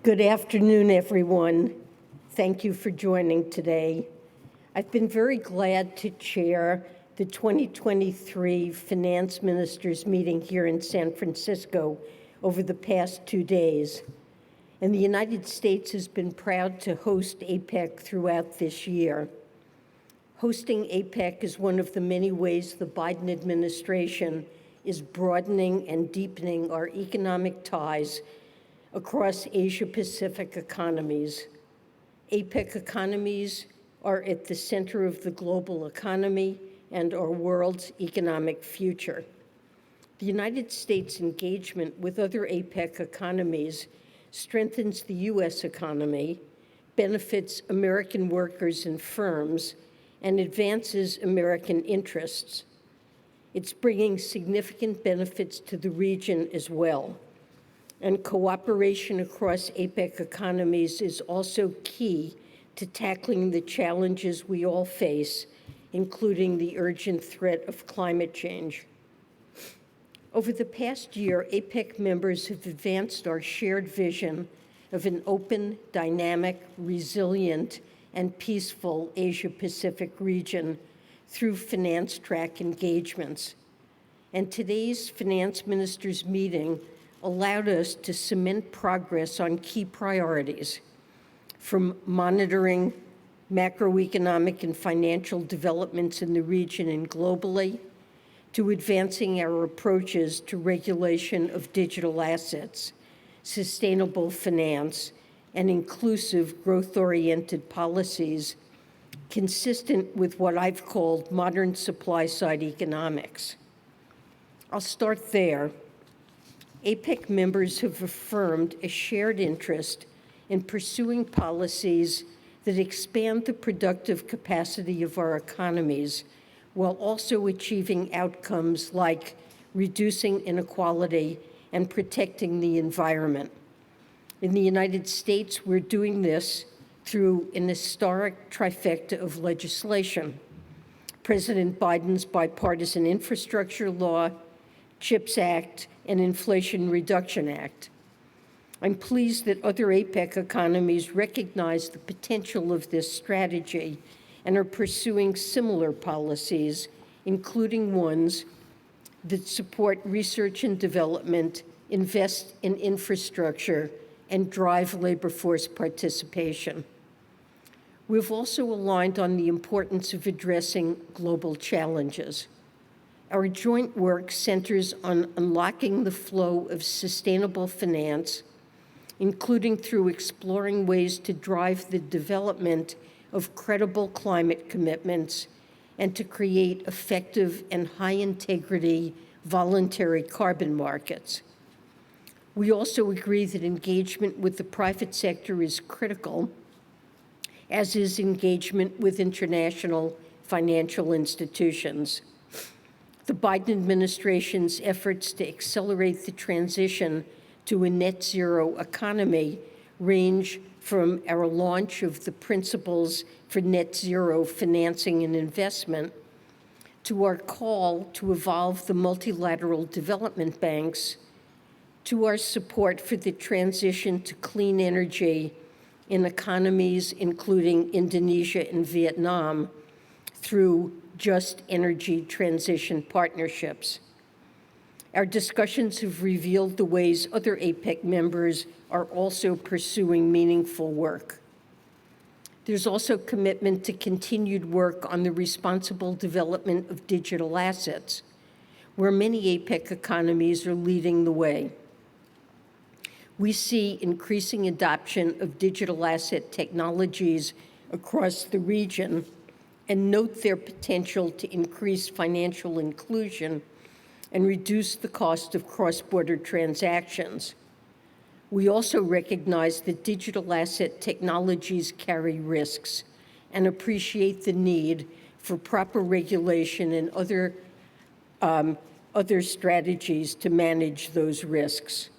Good afternoon, everyone. Thank you for joining today. I've been very glad to chair the 2023 Finance Ministers meeting here in San Francisco over the past 2 days. And the United States has been proud to host APEC throughout this year. Hosting APEC is one of the many ways the Biden administration is broadening and deepening our economic ties across Asia-Pacific economies. APEC economies are at the center of the global economy and our world's economic future. The United States' engagement with other APEC economies strengthens the U.S. economy, benefits American workers and firms, and advances American interests. It's bringing significant benefits to the region as well. And cooperation across APEC economies is also key to tackling the challenges we all face, including the urgent threat of climate change. Over the past year, APEC members have advanced our shared vision of an open, dynamic, resilient, and peaceful Asia-Pacific region through finance track engagements. And today's finance ministers meeting allowed us to cement progress on key priorities, from monitoring macroeconomic and financial developments in the region and globally, to advancing our approaches to regulation of digital assets, sustainable finance, and inclusive growth-oriented policies consistent with what I've called modern supply-side economics. I'll start there. APEC members have affirmed a shared interest in pursuing policies that expand the productive capacity of our economies while also achieving outcomes like reducing inequality and protecting the environment. In the United States, we're doing this through an historic trifecta of legislation: President Biden's bipartisan infrastructure law, CHIPS Act, and Inflation Reduction Act. I'm pleased that other APEC economies recognize the potential of this strategy and are pursuing similar policies, including ones that support research and development, invest in infrastructure, and drive labor force participation. We've also aligned on the importance of addressing global challenges. Our joint work centers on unlocking the flow of sustainable finance, including through exploring ways to drive the development of credible climate commitments and to create effective and high-integrity voluntary carbon markets. We also agree that engagement with the private sector is critical, as is engagement with international financial institutions. The Biden administration's efforts to accelerate the transition to a net zero economy range from our launch of the Principles for Net Zero Financing and Investment to our call to evolve the multilateral development banks, to our support for the transition to clean energy in economies including Indonesia and Vietnam through just energy transition partnerships. Our discussions have revealed the ways other APEC members are also pursuing meaningful work. There's also commitment to continued work on the responsible development of digital assets, where many APEC economies are leading the way. We see increasing adoption of digital asset technologies across the region and note their potential to increase financial inclusion and reduce the cost of cross-border transactions. We also recognize that digital asset technologies carry risks and appreciate the need for proper regulation and other strategies to manage those risks.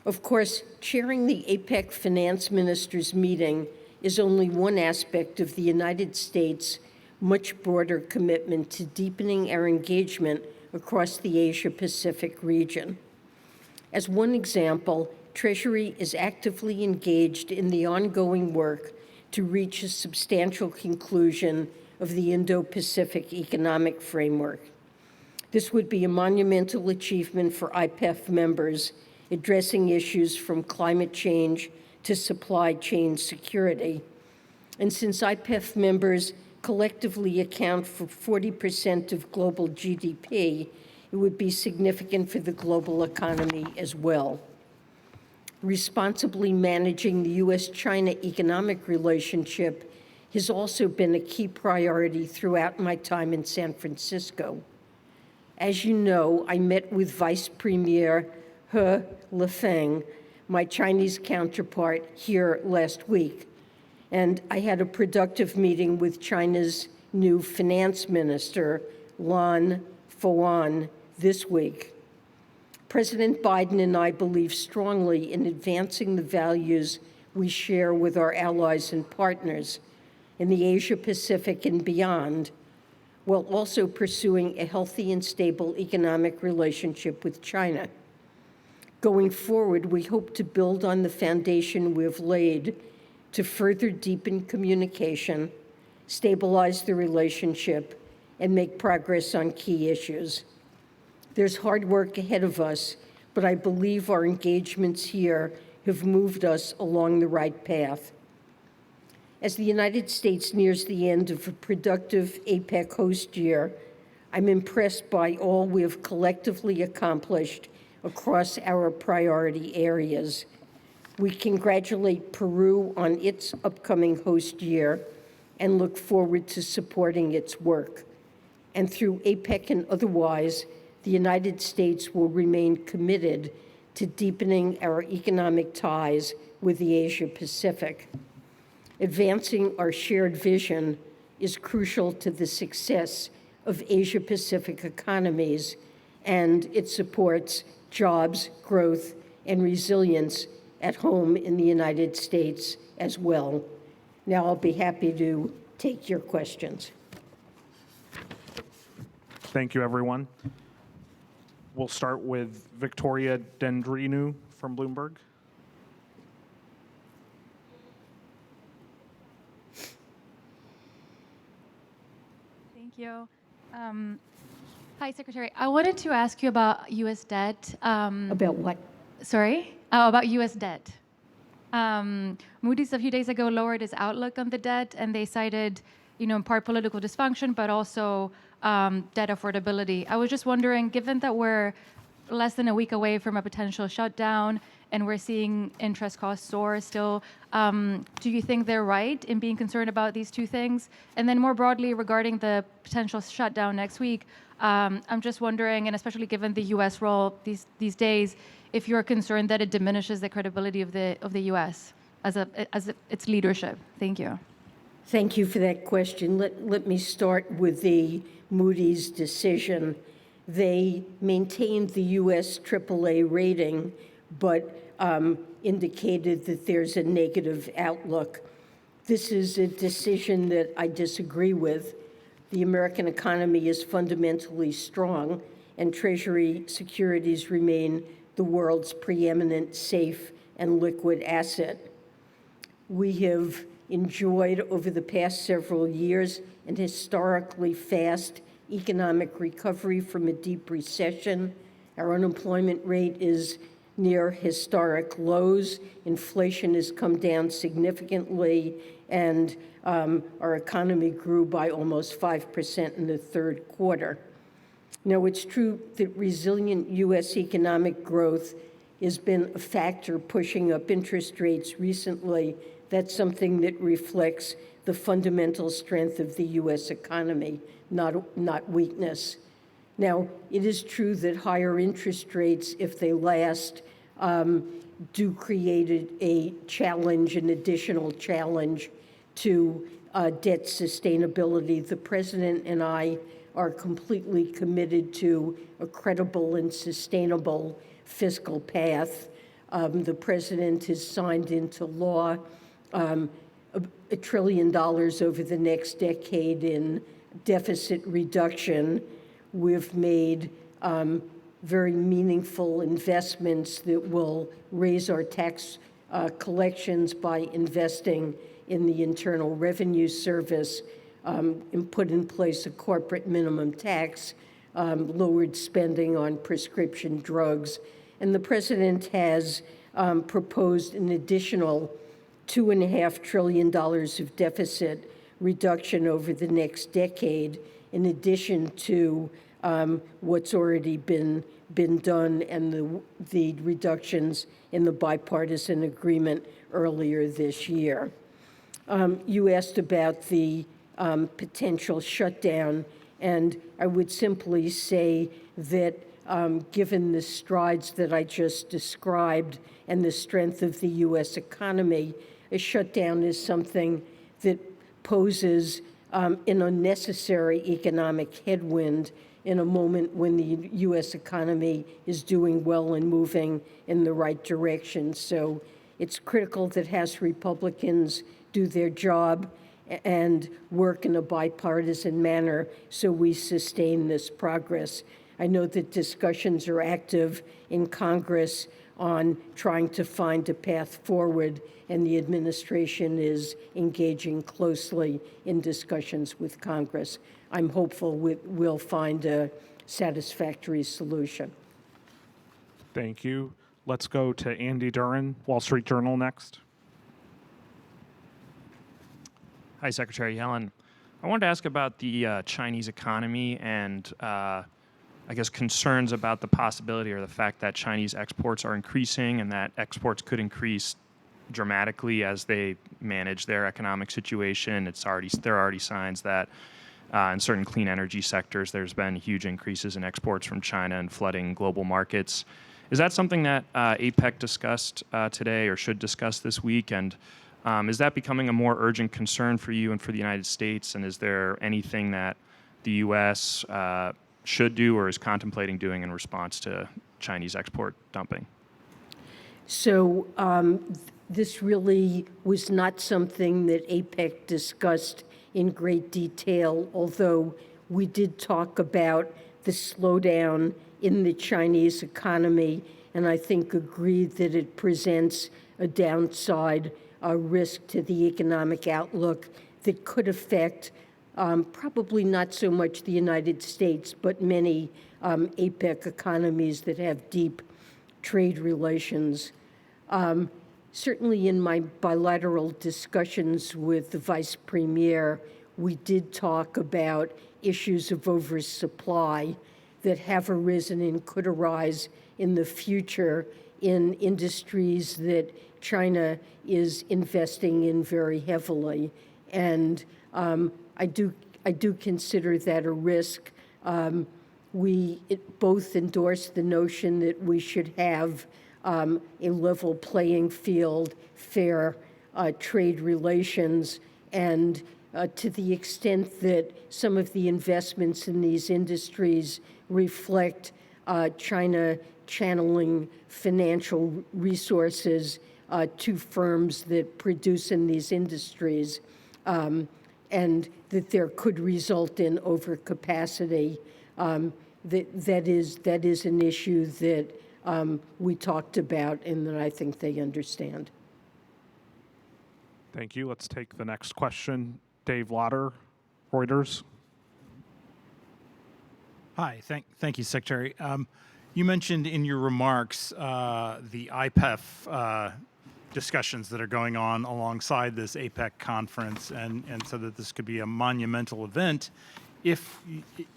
Of course, chairing the APEC Finance Ministers meeting is only one aspect of the United States' much broader commitment to deepening our engagement across the Asia-Pacific region. As one example, Treasury is actively engaged in the ongoing work to reach a substantial conclusion of the Indo-Pacific Economic Framework. This would be a monumental achievement for IPEF members, addressing issues from climate change to supply chain security. And since IPEF members collectively account for 40% of global GDP, it would be significant for the global economy as well. Responsibly managing the U.S.-China economic relationship has also been a key priority throughout my time in San Francisco. As you know, I met with Vice Premier He Lifeng, my Chinese counterpart, here last week, and I had a productive meeting with China's new finance minister, Lan Foan, this week. President Biden and I believe strongly in advancing the values we share with our allies and partners in the Asia-Pacific and beyond, while also pursuing a healthy and stable economic relationship with China. Going forward, we hope to build on the foundation we've laid to further deepen communication, stabilize the relationship, and make progress on key issues. There's hard work ahead of us, but I believe our engagements here have moved us along the right path. As the United States nears the end of a productive APEC host year, I'm impressed by all we have collectively accomplished across our priority areas. We congratulate Peru on its upcoming host year and look forward to supporting its work. And through APEC and otherwise, the United States will remain committed to deepening our economic ties with the Asia-Pacific. Advancing our shared vision is crucial to the success of Asia-Pacific economies, and it supports jobs, growth, and resilience at home in the United States as well. Now I'll be happy to take your questions. Thank you, everyone. We'll start with Victoria Dendrinu from Bloomberg. Thank you. Hi, Secretary. I wanted to ask you about U.S. debt. About what? Sorry? Oh, about U.S. debt. Moody's a few days ago lowered its outlook on the debt, and they cited, in part political dysfunction, but also debt affordability. I was just wondering, given that we're less than a week away from a potential shutdown and we're seeing interest costs soar still, do you think they're right in being concerned about these two things? And then more broadly, regarding the potential shutdown next week, I'm just wondering, and especially given the U.S. role these days, if you're concerned that it diminishes the credibility of the U.S. as its leadership. Thank you. Thank you for that question. Let me start with the Moody's decision. They maintained the U.S. AAA rating, but indicated that there's a negative outlook. This is a decision that I disagree with. The American economy is fundamentally strong, and Treasury securities remain the world's preeminent safe and liquid asset. We have enjoyed over the past several years an historically fast economic recovery from a deep recession. Our unemployment rate is near historic lows. Inflation has come down significantly, and our economy grew by almost 5% in the third quarter. Now, it's true that resilient U.S. economic growth has been a factor pushing up interest rates recently. That's something that reflects the fundamental strength of the U.S. economy, not weakness. Now, it is true that higher interest rates, if they last, do create a challenge, an additional challenge to debt sustainability. The President and I are completely committed to a credible and sustainable fiscal path. The President has signed into law $1 trillion over the next decade in deficit reduction. We've made very meaningful investments that will raise our tax collections by investing in the Internal Revenue Service, and put in place a corporate minimum tax, lowered spending on prescription drugs. And the president has proposed an additional $2.5 trillion of deficit reduction over the next decade, in addition to what's already been done and the reductions in the bipartisan agreement earlier this year. You asked about the potential shutdown, and I would simply say that given the strides that I just described and the strength of the U.S. economy, a shutdown is something that poses an unnecessary economic headwind in a moment when the U.S. economy is doing well and moving in the right direction. So it's critical that House Republicans do their job and work in a bipartisan manner so we sustain this progress. I know that discussions are active in Congress on trying to find a path forward, and the administration is engaging closely in discussions with Congress. I'm hopeful we'll find a satisfactory solution. Thank you. Let's go to Andy Duran, Wall Street Journal next. Hi, Secretary Yellen. I wanted to ask about the Chinese economy and I guess concerns about the possibility or the fact that Chinese exports are increasing and that exports could increase dramatically as they manage their economic situation. There are already signs that in certain clean energy sectors, there's been huge increases in exports from China and flooding global markets. Is that something that APEC discussed today or should discuss this week? And is that becoming a more urgent concern for you and for the United States? And is there anything that the U.S. Should do or is contemplating doing in response to Chinese export dumping? So this really was not something that APEC discussed in great detail, although we did talk about the slowdown in the Chinese economy, and I think agreed that it presents a downside risk to the economic outlook that could affect probably not so much the United States, but many APEC economies that have deep trade relations. Certainly in my bilateral discussions with the Vice Premier, we did talk about issues of oversupply that have arisen and could arise in the future in industries that China is investing in very heavily. And I do consider that a risk. We both endorse the notion that we should have a level playing field, fair trade relations, and to the extent that some of the investments in these industries reflect China channeling financial resources to firms that produce in these industries, and that there could result in overcapacity. That is an issue that we talked about and that I think they understand. Thank you. Let's take the next question. Dave Lauder, Reuters. Hi, thank you, Secretary. You mentioned in your remarks the IPEF discussions that are going on alongside this APEC conference, and so that this could be a monumental event if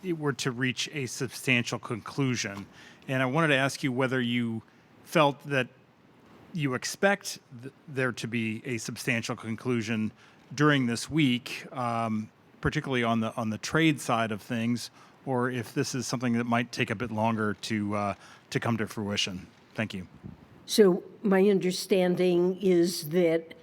it were to reach a substantial conclusion. And I wanted to ask you whether you felt that you expect there to be a substantial conclusion during this week, particularly on the trade side of things, or if this is something that might take a bit longer to come to fruition. Thank you. So my understanding is that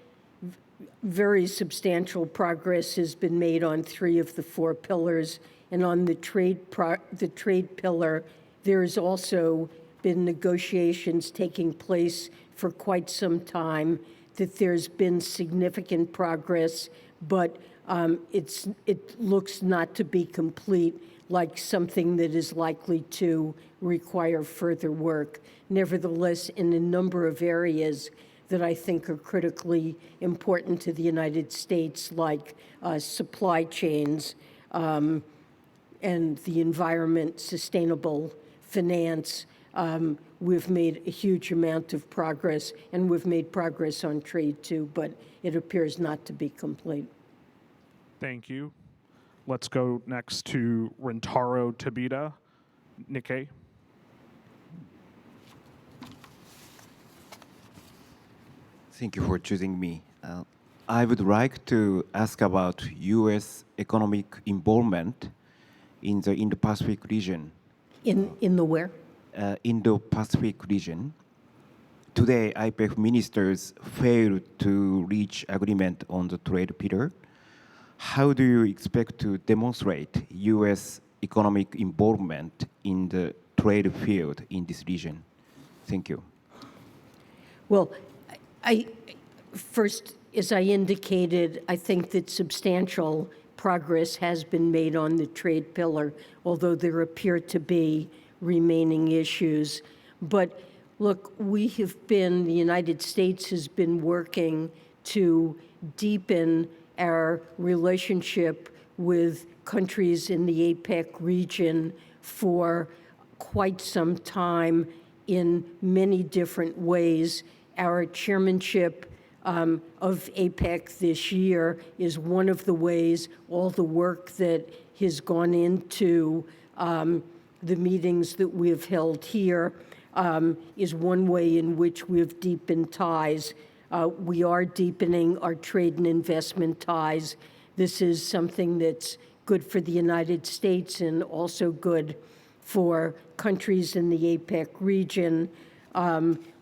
very substantial progress has been made on 3 of the 4 pillars, and on the trade pillar, there has also been negotiations taking place for quite some time, that there's been significant progress, but it looks not to be complete. like something that is likely to require further work. Nevertheless, in a number of areas that I think are critically important to the United States, like supply chains and the environment, sustainable finance, we've made a huge amount of progress, and we've made progress on trade too, but it appears not to be complete. Thank you. Let's go next to Rentaro Tabita, Nikkei. Thank you for choosing me. I would like to ask about U.S. economic involvement in the Indo-Pacific region. In the where? Indo-Pacific region. Today, IPEC ministers failed to reach agreement on the trade pillar. How do you expect to demonstrate U.S. economic involvement in the trade field in this region? Thank you. Well, first, as I indicated, I think that substantial progress has been made on the trade pillar, although there appear to be remaining issues. But look, the United States has been working to deepen our relationship with countries in the APEC region for quite some time in many different ways. Our chairmanship of APEC this year is one of the ways. All the work that has gone into the meetings that we have held here is one way in which we've deepened ties. We are deepening our trade and investment ties. This is something that's good for the United States and also good for countries in the APEC region.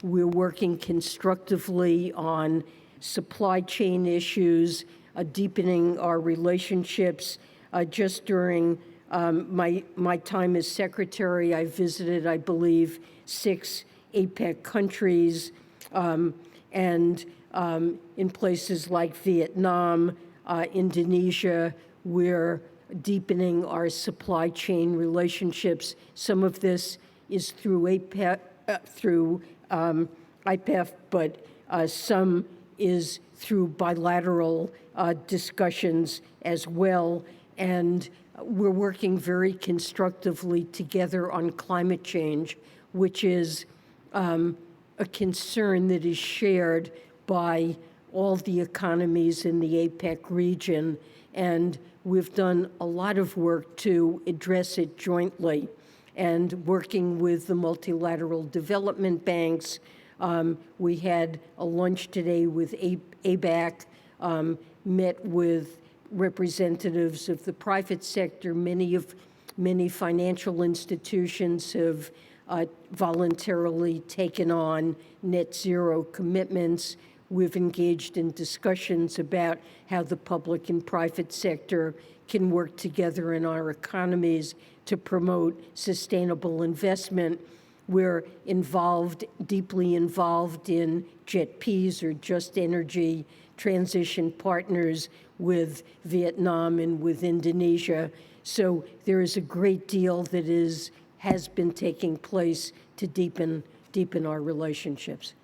We're working constructively on supply chain issues, deepening our relationships. Just during my time as secretary, I visited, I believe, 6 APEC countries, and in places like Vietnam, Indonesia, we're deepening our supply chain relationships. Some of this is through APEC, through IPEF, but some is through bilateral discussions as well. And we're working very constructively together on climate change, which is a concern that is shared by all the economies in the APEC region. And we've done a lot of work to address it jointly. And working with the multilateral development banks, we had a lunch today with APEC, met with representatives of the private sector. Many financial institutions have voluntarily taken on net zero commitments. We've engaged in discussions about how the public and private sector can work together in our economies to promote sustainable investment. We're deeply involved in JETPs, or Just Energy Transition Partners, with Vietnam and with Indonesia. So there is a great deal that has been taking place to deepen our relationships.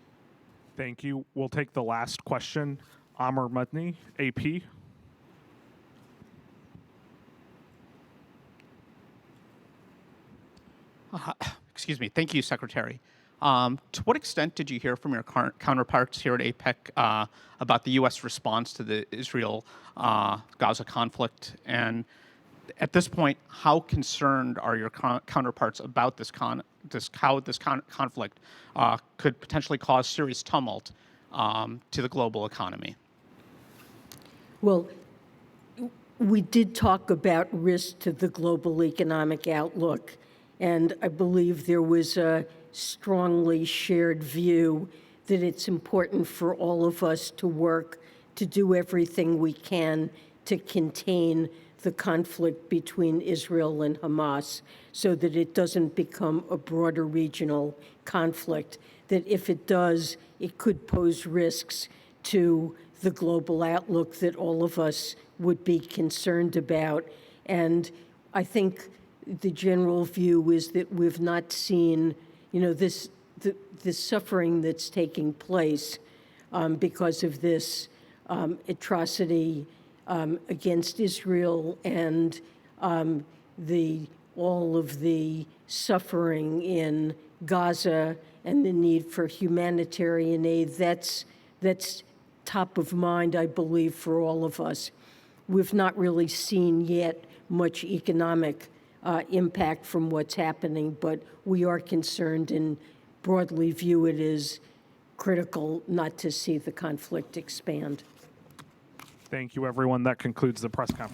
Thank you. We'll take the last question. Amr Mudni, AP. Excuse me. Thank you, Secretary. To what extent did you hear from your counterparts here at APEC about the U.S. response to the Israel-Gaza conflict? And at this point, how concerned are your counterparts about how this conflict could potentially cause serious tumult to the global economy? Well, we did talk about risk to the global economic outlook, and I believe there was a strongly shared view that it's important for all of us to work to do everything we can to contain the conflict between Israel and Hamas so that it doesn't become a broader regional conflict, that if it does, it could pose risks to the global outlook that all of us would be concerned about. And I think the general view is that we've not seen, this suffering that's taking place because of this atrocity against Israel and all of the suffering in Gaza and the need for humanitarian aid. That's top of mind, I believe, for all of us. We've not really seen yet much economic impact from what's happening, but we are concerned and broadly view it as critical not to see the conflict expand. Thank you, everyone. That concludes the press conference.